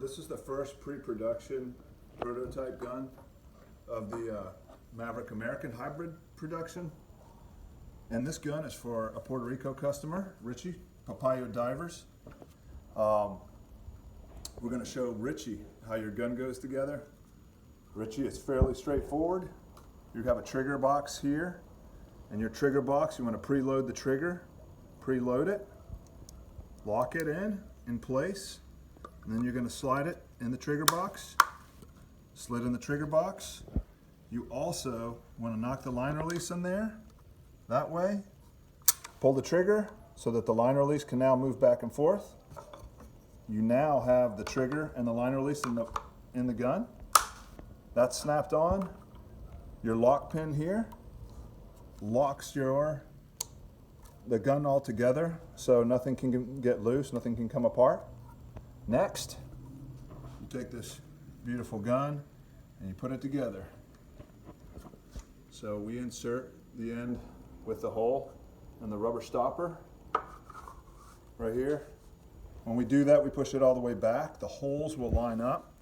This is the first pre-production prototype gun of the Maverick American Hybrid production. And this gun is for a Puerto Rico customer, Richie, Papayo Divers. We're going to show Richie how your gun goes together. Richie, it's fairly straightforward. You have a trigger box here. In your trigger box, you want to preload the trigger, preload it, lock it in place, and then you're going to slide it in the trigger box, slid in the trigger box. You also want to knock the line release in there, that way. Pull the trigger so that the line release can now move back and forth. You now have the trigger and the line release in the gun. That's snapped on. Your lock pin here locks the gun all together so nothing can get loose, nothing can come apart. Next, you take this beautiful gun and you put it together. So we insert the end with the hole and the rubber stopper right here. When we do that, we push it all the way back. The holes will line up,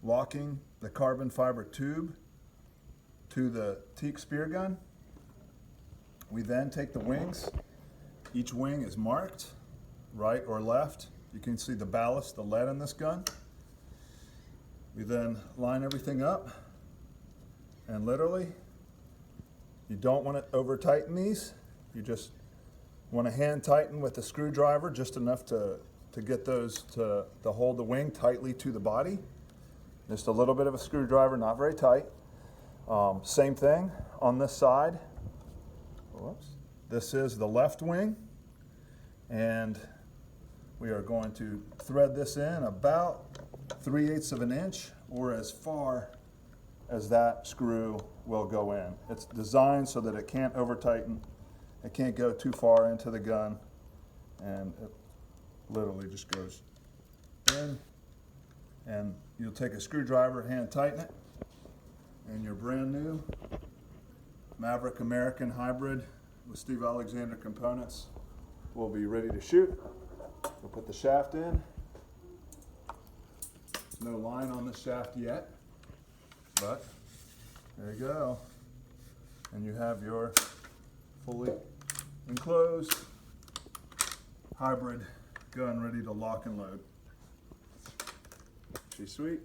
locking the carbon fiber tube to the teak spear gun. We then take the wings. Each wing is marked, right or left. You can see the ballast, the lead in this gun. We then line everything up, and literally, you don't want to over tighten these. You just want to hand tighten with a screwdriver, just enough to get those to hold the wing tightly to the body. Just a little bit of a screwdriver, not very tight. Same thing on this side. Whoops. This is the left wing, and we are going to thread this in about 3/8 of an inch, or as far as that screw will go in. It's designed so that it can't over tighten, it can't go too far into the gun, and it literally just goes in, and you'll take a screwdriver, hand tighten it, and your brand new Maverick American Hybrid with Steve Alexander components will be ready to shoot. We'll put the shaft in. There's no line on the shaft yet, but there you go. And you have your fully enclosed hybrid gun ready to lock and load. She's sweet.